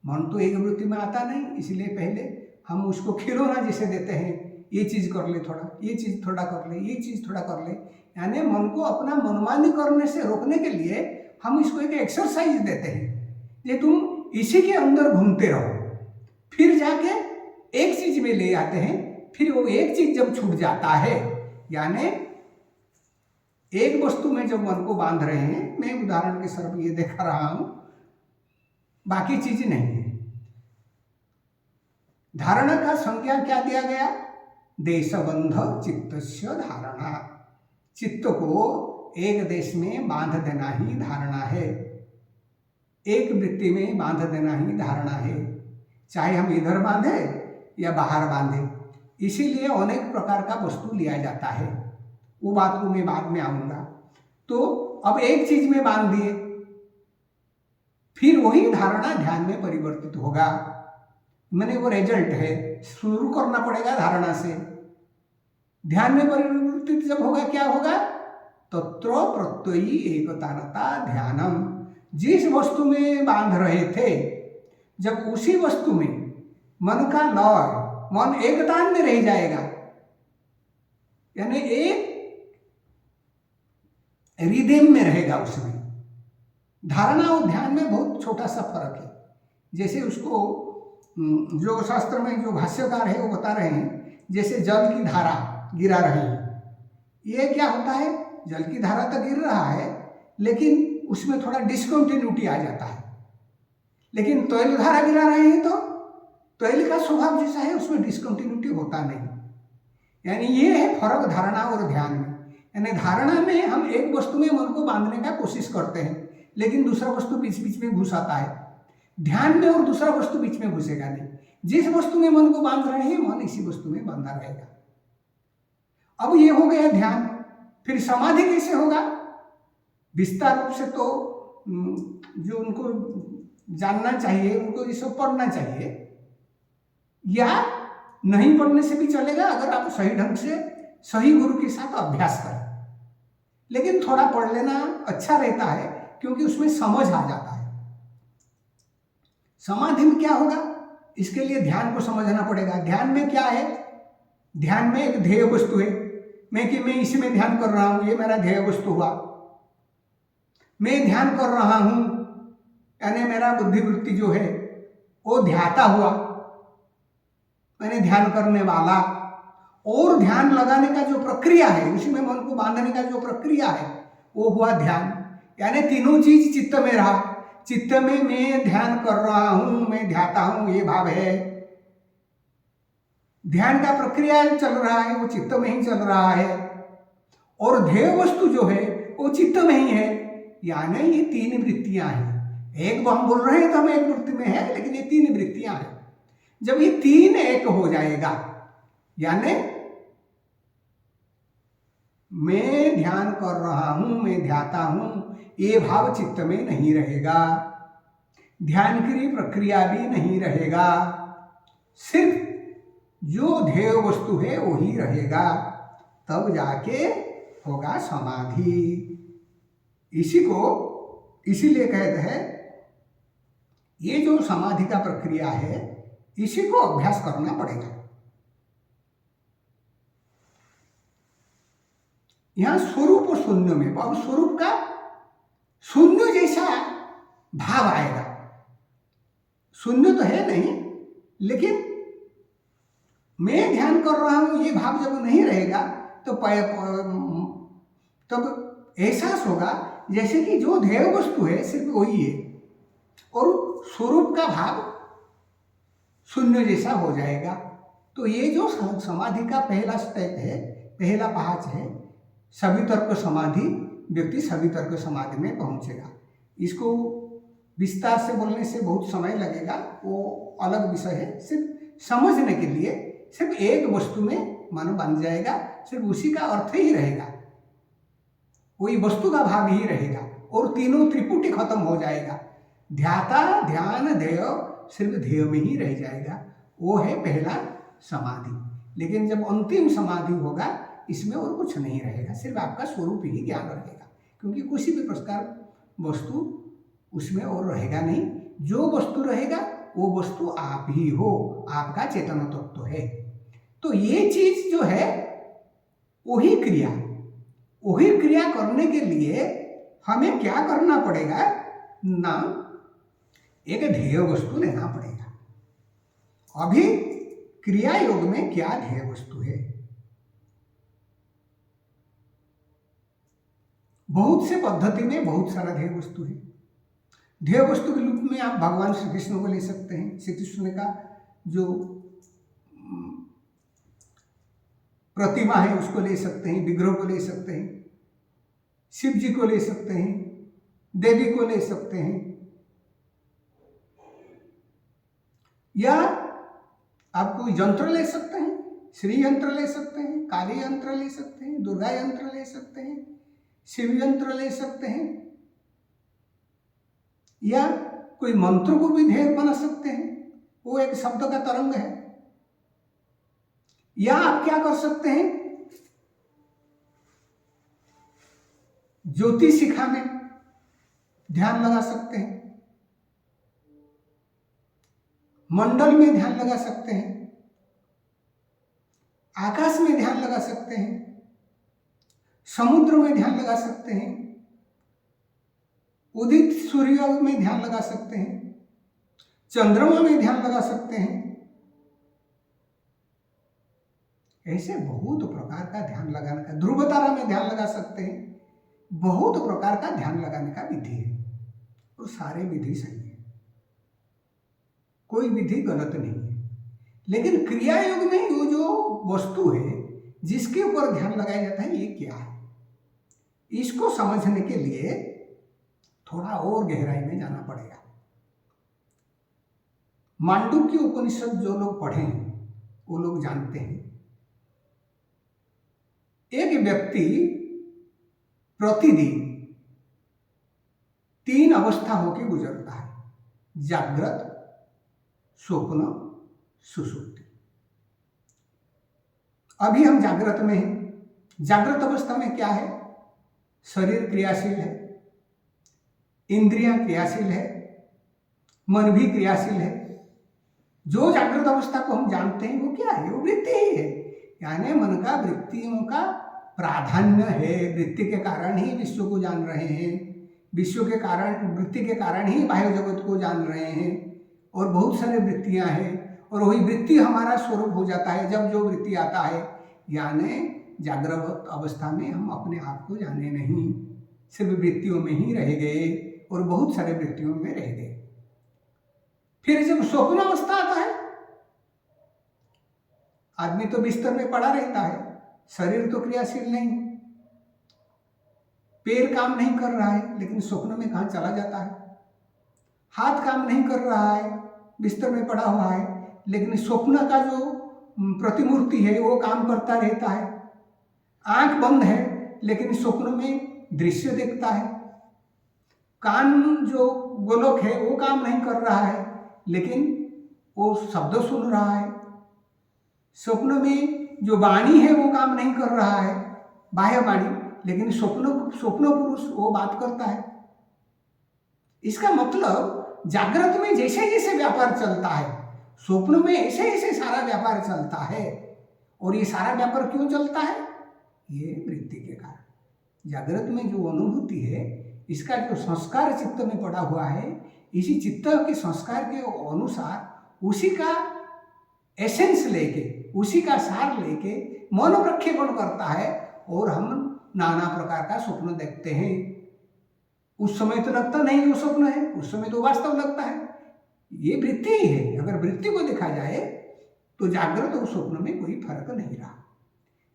Speaker 1: मन तो एक वृत्ति में आता नहीं, इसलिए पहले हम उसको खिलौना जैसे देते हैं, ये चीज़ कर ले थोड़ा, ये चीज़ थोड़ा कर ले, ये चीज़ थोड़ा कर ले। यानी मन को अपना मनमानी करने से रोकने के लिए हम इसको एक एक्सरसाइज देते हैं, ये तुम इसी के अंदर घूमते रहो। फिर जाके एक चीज़ में ले आते हैं। फिर वो एक चीज़ जब छूट जाता है, यानी एक वस्तु में जब मन को बांध रहे हैं, मैं उदाहरण के स्वरूप ये दिखा रहा हूं, बाकी चीज नहीं है। धारणा का संज्ञा क्या दिया गया? देशबंध चित्तस्य धारणा। चित्त को एक देश में बांध देना ही धारणा है, एक वृत्ति में बांध देना ही धारणा है। चाहे हम इधर बांधे या बाहर बांधे, इसीलिए अनेक प्रकार का वस्तु लिया जाता है। वो बात को मैं बाद में आऊंगा। तो अब एक चीज में बांध दिए, फिर वही धारणा ध्यान में परिवर्तित होगा। मैंने वो रिजल्ट है, शुरू करना पड़ेगा धारणा से। ध्यान में परिवर्तित जब होगा, क्या होगा? तत्र प्रत्ययी एकतानता ध्यानम। जिस वस्तु में बांध रहे थे, जब उसी वस्तु में मन का लय, मन एकतान में रह जाएगा, यानी एक रिदम में रहेगा उसमें। धारणा और ध्यान में बहुत छोटा सा फर्क है। जैसे उसको योग शास्त्र में जो भाष्यकार है वो बता रहे हैं, जैसे जल की धारा गिरा रही है। ये क्या होता है? जल की धारा तो गिर रहा है, लेकिन उसमें थोड़ा डिस्कंटिन्यूटी आ जाता है। लेकिन तैल धारा गिरा रहे हैं तो तैल का स्वभाव जैसा है, उसमें डिस्कंटिन्यूटी होता नहीं। यानी ये है फर्क धारणा और ध्यान में। यानी धारणा में हम एक वस्तु में मन को बांधने का कोशिश करते हैं, लेकिन दूसरा वस्तु बीच बीच में घुस आता है। ध्यान में और दूसरा वस्तु बीच में घुसेगा नहीं। जिस वस्तु में मन को बांध रहे हैं, मन इसी वस्तु में बांधा रहेगा। अब ये हो गया ध्यान। फिर समाधि कैसे होगा? विस्तार रूप से तो जो उनको जानना चाहिए, उनको ये सब पढ़ना चाहिए, या नहीं पढ़ने से भी चलेगा अगर आप सही ढंग से सही गुरु के साथ अभ्यास करें। लेकिन थोड़ा पढ़ लेना अच्छा रहता है, क्योंकि उसमें समझ आ जाता है। समाधि में क्या होगा? इसके लिए ध्यान को समझना पड़ेगा। ध्यान में क्या है? ध्यान में एक ध्येय वस्तु है। मैं इसी में ध्यान कर रहा हूं, ये मेरा ध्येय वस्तु हुआ। मैं ध्यान कर रहा हूं, यानी मेरा बुद्धिवृत्ति जो है वो ध्याता हुआ, मैंने ध्यान करने वाला। और ध्यान लगाने का जो प्रक्रिया है, उसी में मन को बांधने का जो प्रक्रिया है, वो हुआ ध्यान। यानी तीनों चीज चित्त में रहा। चित्त में मैं ध्यान कर रहा हूं, मैं ध्याता हूं, ये भाव है। ध्यान का प्रक्रिया चल रहा है, वो चित्त में ही चल रहा है। और ध्येय वस्तु जो है वो चित्त में ही है। यानी ये तीन वृत्तियां हैं। एक हम बोल रहे हैं तो हम एक वृत्ति में है, लेकिन ये तीन वृत्तियां हैं। जब ये तीन एक हो जाएगा, यानी मैं ध्यान कर रहा हूं, मैं ध्याता हूं, ये भाव चित्त में नहीं रहेगा। ध्यान की प्रक्रिया भी नहीं रहेगा। सिर्फ जो ध्येय वस्तु है वही रहेगा। तब जाके होगा समाधि। इसीलिए कहते हैं, ये जो समाधि का प्रक्रिया है, इसी को अभ्यास करना पड़ेगा। यहाँ स्वरूप और शून्य में, अब स्वरूप का शून्य जैसा भाव आएगा। शून्य तो है नहीं, लेकिन मैं ध्यान कर रहा हूं ये भाव जब नहीं रहेगा तो तब एहसास होगा जैसे कि जो ध्येय वस्तु है सिर्फ वही है, और स्वरूप का भाव शून्य जैसा हो जाएगा। तो ये जो समाधि का पहला स्टेप है, पहला पहाड़ है, सभी तर्क समाधि, व्यक्ति सभी तर्क समाधि में पहुंचेगा। इसको विस्तार से बोलने से बहुत समय लगेगा, वो अलग विषय है। सिर्फ समझने के लिए सिर्फ एक वस्तु में मन बन जाएगा, सिर्फ उसी का अर्थ ही रहेगा, वही वस्तु का भाव ही रहेगा, और तीनों त्रिपुटी खत्म हो जाएगा। ध्याता ध्यान ध्येय सिर्फ ध्येय में ही रह जाएगा। वो है पहला समाधि। लेकिन जब अंतिम समाधि होगा इसमें और कुछ नहीं रहेगा, सिर्फ आपका स्वरूप ही ज्ञान रहेगा, क्योंकि किसी भी प्रकार वस्तु उसमें और रहेगा नहीं। जो वस्तु रहेगा वो वस्तु आप ही हो, आपका चेतन तत्व है। तो ये चीज जो है वही क्रिया करने के लिए हमें क्या करना पड़ेगा ना, एक ध्येय वस्तु लेना पड़ेगा। अभी क्रिया योग में क्या ध्येय वस्तु है? बहुत से पद्धति में बहुत सारा ध्येय वस्तु है। ध्येय वस्तु के रूप में आप भगवान श्री कृष्ण को ले सकते हैं। श्री कृष्ण का जो प्रतिमा है उसको ले सकते हैं, विग्रह को ले सकते हैं, शिव जी को ले सकते हैं, देवी को ले सकते हैं, या आप कोई यंत्र ले सकते हैं, श्री यंत्र ले सकते हैं, काली यंत्र ले सकते हैं, दुर्गा यंत्र ले सकते हैं, शिव यंत्र ले सकते हैं, या कोई मंत्र को भी ध्येय बना सकते हैं, वो एक शब्द का तरंग है। या आप क्या कर सकते हैं, ज्योति शिखा में ध्यान लगा सकते हैं, मंडल में ध्यान लगा सकते हैं, आकाश में ध्यान लगा सकते हैं, समुद्र में ध्यान लगा सकते हैं, उदित सूर्य में ध्यान लगा सकते हैं, चंद्रमा में ध्यान लगा सकते हैं। ऐसे बहुत प्रकार का ध्यान लगाने का, ध्रुव तारा में ध्यान लगा सकते हैं। बहुत प्रकार का ध्यान लगाने का विधि है, और सारे विधि सही है, कोई विधि गलत नहीं है। लेकिन क्रिया योग में वो जो वस्तु है जिसके ऊपर ध्यान लगाया जाता है, ये क्या है, इसको समझने के लिए थोड़ा और गहराई में जाना पड़ेगा। मांडुक्य उपनिषद जो लोग पढ़े हैं वो लोग जानते हैं, एक व्यक्ति प्रतिदिन 3 अवस्था होकर गुजरता है, जागृत, स्वप्न, सुषुप्ति। अभी हम जागृत में हैं। जागृत अवस्था में क्या है, शरीर क्रियाशील है, इंद्रियां क्रियाशील है, मन भी क्रियाशील है। जो जागृत अवस्था को हम जानते हैं वो क्या है, वो वृत्ति ही है। यानी मन का वृत्तियों का प्राधान्य है, वृत्ति के कारण ही विश्व को जान रहे हैं, विश्व के कारण, वृत्ति के कारण ही बाह्य जगत को जान रहे हैं, और बहुत सारे वृत्तियां हैं, और वही वृत्ति हमारा स्वरूप हो जाता है जब जो वृत्ति आता है। यानी जागृत अवस्था में हम अपने आप को जाने नहीं, सिर्फ वृत्तियों में ही रह गए, और बहुत सारे वृत्तियों में रह गए। फिर जब स्वप्न अवस्था आता है, आदमी तो बिस्तर में पड़ा रहता है, शरीर तो क्रियाशील नहीं, पैर काम नहीं कर रहा है, लेकिन स्वप्न में कहाँ चला जाता है। हाथ काम नहीं कर रहा है, बिस्तर में पड़ा हुआ है, लेकिन स्वप्न का जो प्रतिमूर्ति है वो काम करता रहता है। आंख बंद है लेकिन स्वप्न में दृश्य देखता है। कान जो गोलक है वो काम नहीं कर रहा है, लेकिन वो शब्द सुन रहा है। स्वप्न में जो वाणी है वो काम नहीं कर रहा है, बाह्य वाणी, लेकिन स्वप्न पुरुष वो बात करता है। इसका मतलब जागृत में जैसे जैसे व्यापार चलता है, स्वप्न में ऐसे ऐसे सारा व्यापार चलता है। और ये सारा व्यापार क्यों चलता है? ये वृत्ति के कारण। जागृत में जो अनुभूति है, इसका जो संस्कार चित्त में पड़ा हुआ है, इसी चित्त के संस्कार के अनुसार उसी का एसेंस लेके, उसी का सार लेके मन प्रक्षेपण करता है और हम नाना प्रकार का स्वप्न देखते हैं। उस समय तो लगता नहीं वो स्वप्न है, उस समय तो वास्तव लगता है। ये वृत्ति ही है। अगर वृत्ति को देखा जाए तो जागृत और स्वप्न में कोई फर्क नहीं रहा।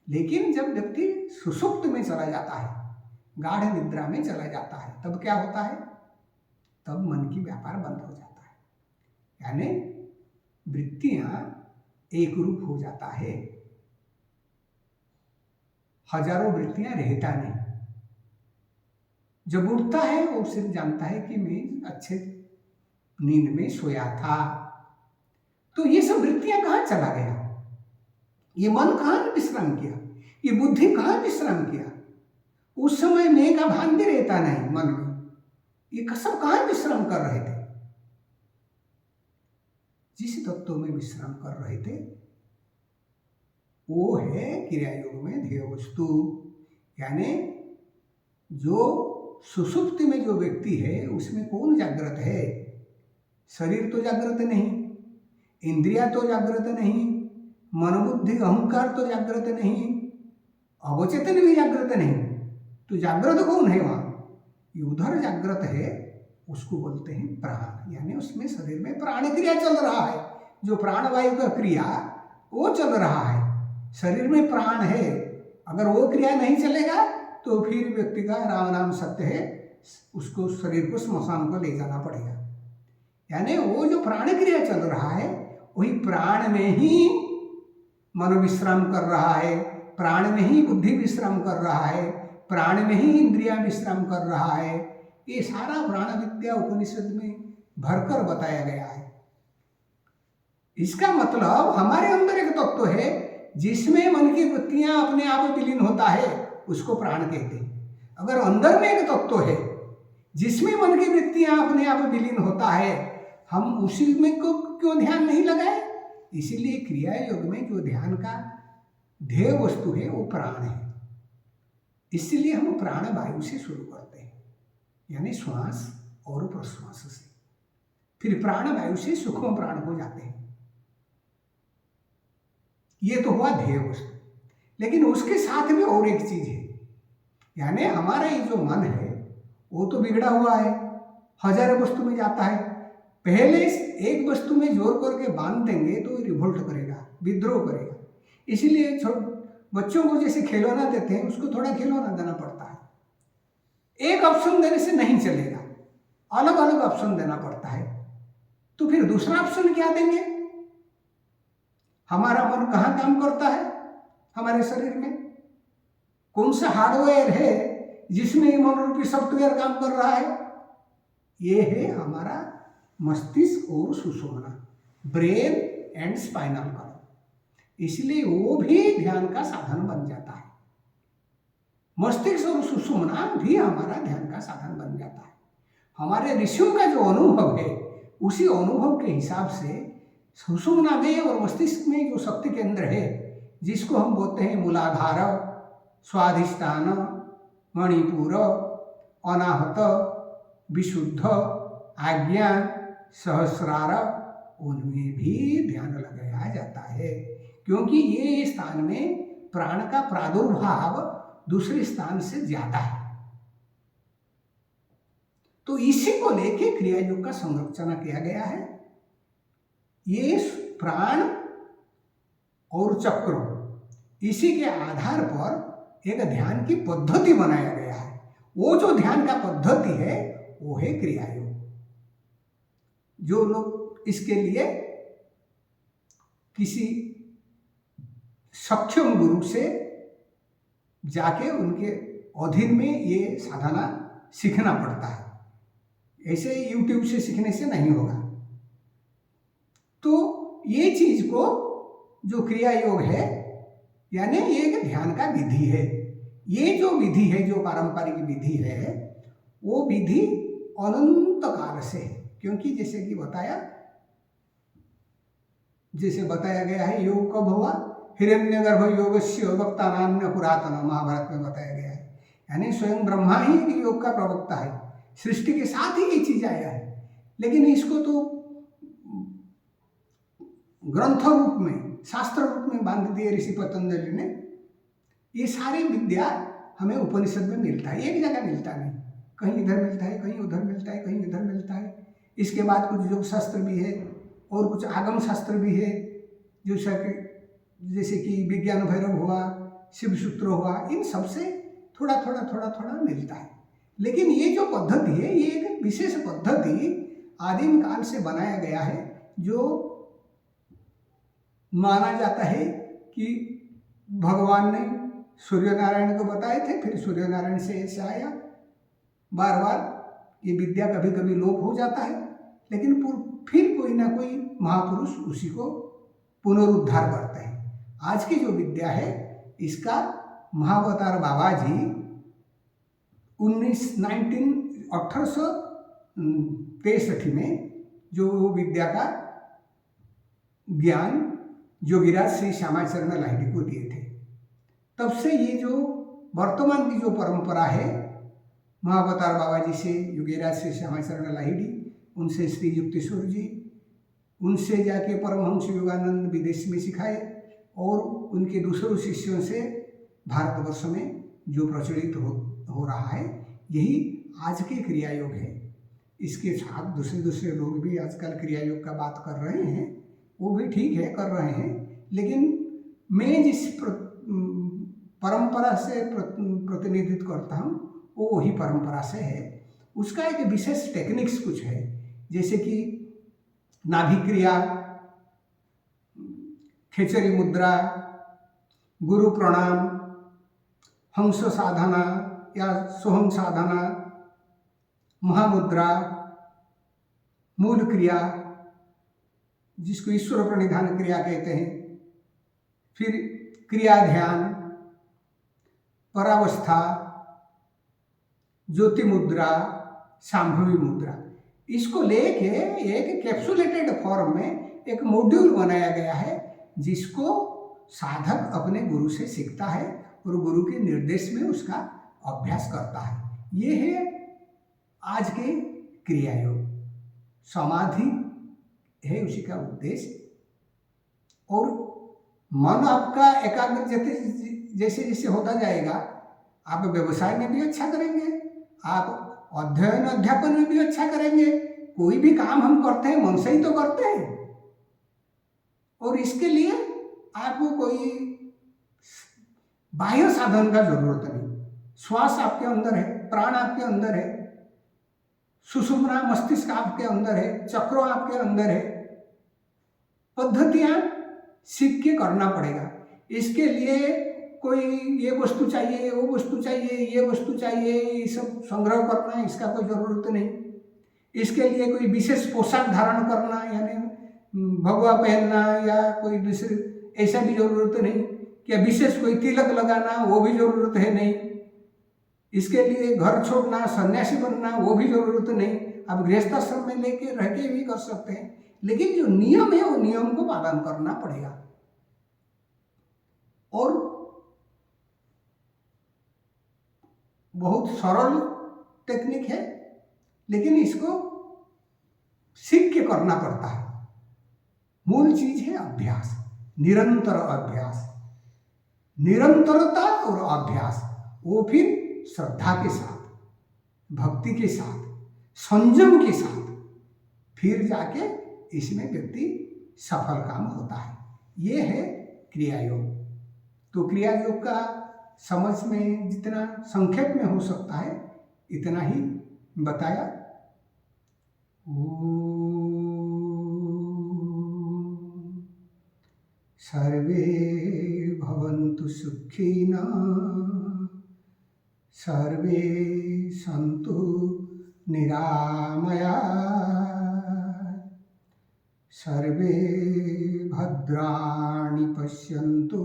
Speaker 1: लेकिन जब व्यक्ति सुषुप्त में चला जाता है, गाढ़ निद्रा में चला जाता है, तब क्या होता है? तब मन की व्यापार बंद हो जाता है, यानी वृत्तियां एक रूप हो जाता है। हजारों वृत्तियां रहता नहीं। जब उठता है वो सिर्फ जानता है कि मैं अच्छे नींद में सोया था। तो ये सब वृत्तियां कहाँ चला गया? ये मन कहाँ विश्राम किया? ये बुद्धि कहाँ विश्राम किया? उस समय मैं का भान भी रहता नहीं मन में। ये सब कहाँ विश्राम कर रहे थे? जिस तत्व में विश्राम कर रहे थे वो है क्रिया योग में ध्येय वस्तु। यानी जो सुषुप्ति में जो व्यक्ति है उसमें कौन जागृत है? शरीर तो जागृत नहीं, इंद्रिया तो जागृत नहीं, मनोबुद्धि अहंकार तो जागृत नहीं, अवचेतन भी जागृत नहीं। तो जागृत कौन है वहां? ये उधर जागृत है, उसको बोलते हैं प्राण। यानी उसमें शरीर में प्राण क्रिया चल रहा है। जो प्राणवायु का क्रिया वो चल रहा है, शरीर में प्राण है। अगर वो क्रिया नहीं चलेगा तो फिर व्यक्ति का राम नाम सत्य है, उसको शरीर को स्मशान को ले जाना पड़ेगा। यानी वो जो प्राण क्रिया चल रहा है वही प्राण में ही मनोविश्राम कर रहा है, प्राण में ही बुद्धि विश्राम कर रहा है, प्राण में ही इंद्रिया विश्राम कर रहा है। ये सारा प्राण विद्या उपनिषद में भरकर बताया गया है। इसका मतलब हमारे अंदर एक तत्व है जिसमें मन की वृत्तियां अपने आप विलीन होता है, उसको प्राण कहते हैं। अगर अंदर में एक तत्व है जिसमें मन की वृत्तियां अपने आप विलीन होता है, हम उसी में को क्यों ध्यान नहीं लगाए? इसीलिए क्रिया योग में जो ध्यान का ध्येय वस्तु है वो प्राण है। इसलिए हम प्राण वायु से शुरू करते हैं, यानी श्वास और प्रश्वास से, फिर प्राण वायु से सूक्ष्म प्राण को जाते हैं। ये तो हुआ ध्येय वस्तु। लेकिन उसके साथ में और एक चीज है, यानी हमारा ये जो मन है वो तो बिगड़ा हुआ है, हजारों वस्तु में जाता है। पहले एक वस्तु में जोर करके बांध देंगे तो रिवोल्ट करेगा, विद्रोह करेगा। इसीलिए बच्चों को जैसे खिलौना देते हैं उसको थोड़ा खिलौना देना पड़ता है। एक ऑप्शन देने से नहीं चलेगा, अलग अलग ऑप्शन देना पड़ता है। तो फिर दूसरा ऑप्शन क्या देंगे? हमारा मन कहाँ काम करता है? हमारे शरीर में कौन सा हार्डवेयर है जिसमें मन रूपी सॉफ्टवेयर काम कर रहा है? ये है हमारा मस्तिष्क और सुषुम्ना, ब्रेन एंड स्पाइनल कॉर्ड। इसलिए वो भी ध्यान का साधन बन जाता है। मस्तिष्क और सुषुम्ना भी हमारा ध्यान का साधन बन जाता है। हमारे ऋषियों का जो अनुभव है उसी अनुभव के हिसाब से सुषुम्ना में और मस्तिष्क में जो शक्ति केंद्र है, जिसको हम बोलते हैं मूलाधार, स्वाधिष्ठान, मणिपुर, अनाहत, विशुद्ध, आज्ञा, सहस्रार, उनमें भी ध्यान लगाया जाता है। क्योंकि ये स्थान में प्राण का प्रादुर्भाव दूसरे स्थान से ज्यादा है। तो इसी को लेके क्रिया योग का संरचना किया गया है। ये प्राण और चक्र, इसी के आधार पर एक ध्यान की पद्धति बनाया गया है। वो जो ध्यान का पद्धति है वो है क्रिया योग। जो लोग इसके लिए किसी सक्षम गुरु से जाके उनके अधीन में ये साधना सीखना पड़ता है, ऐसे यूट्यूब से सीखने से नहीं होगा। तो ये चीज को जो क्रिया योग है, यानी ये एक ध्यान का विधि है। ये जो विधि है, जो पारंपरिक विधि है, वो विधि अनंत काल से है। क्योंकि जैसे बताया गया है, योग कब हुआ? हिरण्यगर्भ योगस्य वक्ता नान्य पुरातन, महाभारत में बताया गया है। यानी स्वयं ब्रह्मा ही एक योग का प्रवक्ता है, सृष्टि के साथ ही ये चीज आया है। लेकिन इसको तो ग्रंथ रूप में, शास्त्र रूप में बांध दिए ऋषि पतंजलि ने। ये सारी विद्या हमें उपनिषद में मिलता है, एक जगह मिलता नहीं, कहीं इधर मिलता है, कहीं उधर मिलता है, कहीं इधर मिलता है। इसके बाद कुछ योग शास्त्र भी है और कुछ आगम शास्त्र भी है, जो जैसे कि विज्ञान भैरव हुआ, शिव सूत्र हुआ, इन सबसे थोड़ा थोड़ा थोड़ा थोड़ा मिलता है। लेकिन ये जो पद्धति है, ये एक विशेष पद्धति आदिम काल से बनाया गया है, जो माना जाता है कि भगवान ने सूर्य नारायण को बताए थे, फिर सूर्य नारायण से ऐसे आया। बार बार ये विद्या कभी कभी लोप हो जाता है, लेकिन फिर कोई ना कोई महापुरुष उसी को पुनरुद्धार करते हैं। आज की जो विद्या है, इसका महाअवतार बाबा जी 1863 में जो विद्या का ज्ञान योगीराज श्री श्यामाचरण लाहिड़ी को दिए थे, तब से ये जो वर्तमान की जो परंपरा है, महाअवतार बाबा जी से योगीराज श्री श्यामाचरण लाहिड़ी, उनसे श्री युक्तेश्वर जी, उनसे जाके परमहंस योगानंद विदेश में सिखाए, और उनके दूसरों शिष्यों से भारतवर्ष में जो प्रचलित हो रहा है, यही आज के क्रिया योग है। इसके साथ दूसरे लोग भी आजकल क्रिया योग का बात कर रहे हैं, वो भी ठीक है, कर रहे हैं। लेकिन मैं जिस परंपरा से प्रतिनिधित्व करता हूँ, वो वही परंपरा से है। उसका एक विशेष टेक्निक्स कुछ है, जैसे कि नाभि क्रिया, खेचरी मुद्रा, गुरु प्रणाम, हंस साधना या सोहम साधना, महामुद्रा, मूल क्रिया जिसको ईश्वर प्रणिधान क्रिया कहते हैं, फिर क्रिया ध्यान, परावस्था, ज्योति मुद्रा, शांभवी मुद्रा, इसको लेके एक कैप्सुलेटेड फॉर्म में एक मॉड्यूल बनाया गया है, जिसको साधक अपने गुरु से सीखता है और गुरु के निर्देश में उसका अभ्यास करता है। ये है आज के क्रिया योग। समाधि है उसी का उद्देश्य, और मन आपका एकाग्र जैसे जैसे होता जाएगा, आप व्यवसाय में भी अच्छा करेंगे, आप अध्ययन अध्यापन में भी अच्छा करेंगे। कोई भी काम हम करते हैं मन से ही तो करते हैं, और इसके लिए आपको कोई बाह्य साधन का जरूरत नहीं। श्वास आपके अंदर है, प्राण आपके अंदर है, सुषुम्ना मस्तिष्क आपके अंदर है, चक्रों आपके अंदर है। पद्धतियां सीख के करना पड़ेगा। इसके लिए कोई ये वस्तु चाहिए, वो वस्तु चाहिए, ये वस्तु चाहिए, ये सब संग्रह करना, इसका कोई जरूरत नहीं। इसके लिए कोई विशेष पोशाक धारण करना, यानी भगवा पहनना या कोई दूसरी, ऐसा भी जरूरत नहीं। क्या विशेष कोई तिलक लगाना, वो भी जरूरत है नहीं। इसके लिए घर छोड़ना, सन्यासी बनना, वो भी जरूरत नहीं। आप गृहस्थाश्रम में लेके रह के भी कर सकते हैं, लेकिन जो नियम है वो नियम को पालन करना पड़ेगा। और बहुत सरल टेक्निक है, लेकिन इसको सीख के करना पड़ता है। मूल चीज है अभ्यास, निरंतर अभ्यास, निरंतरता और अभ्यास, वो फिर श्रद्धा के साथ, भक्ति के साथ, संयम के साथ, फिर जाके इसमें व्यक्ति सफल काम होता है। ये है क्रिया योग। तो क्रिया योग का समझ में जितना संक्षेप में हो सकता है इतना ही बताया। सर्वे भवन्तु सुखिनः, सर्वे सन्तु निरामयाः, सर्वे भद्राणि पश्यन्तु,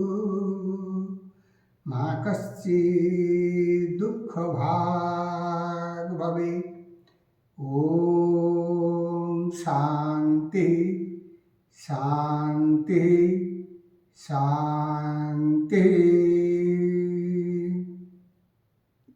Speaker 1: मा कश्चित् दुःखभाग् भवेत्। ओम शांति शांति शांति।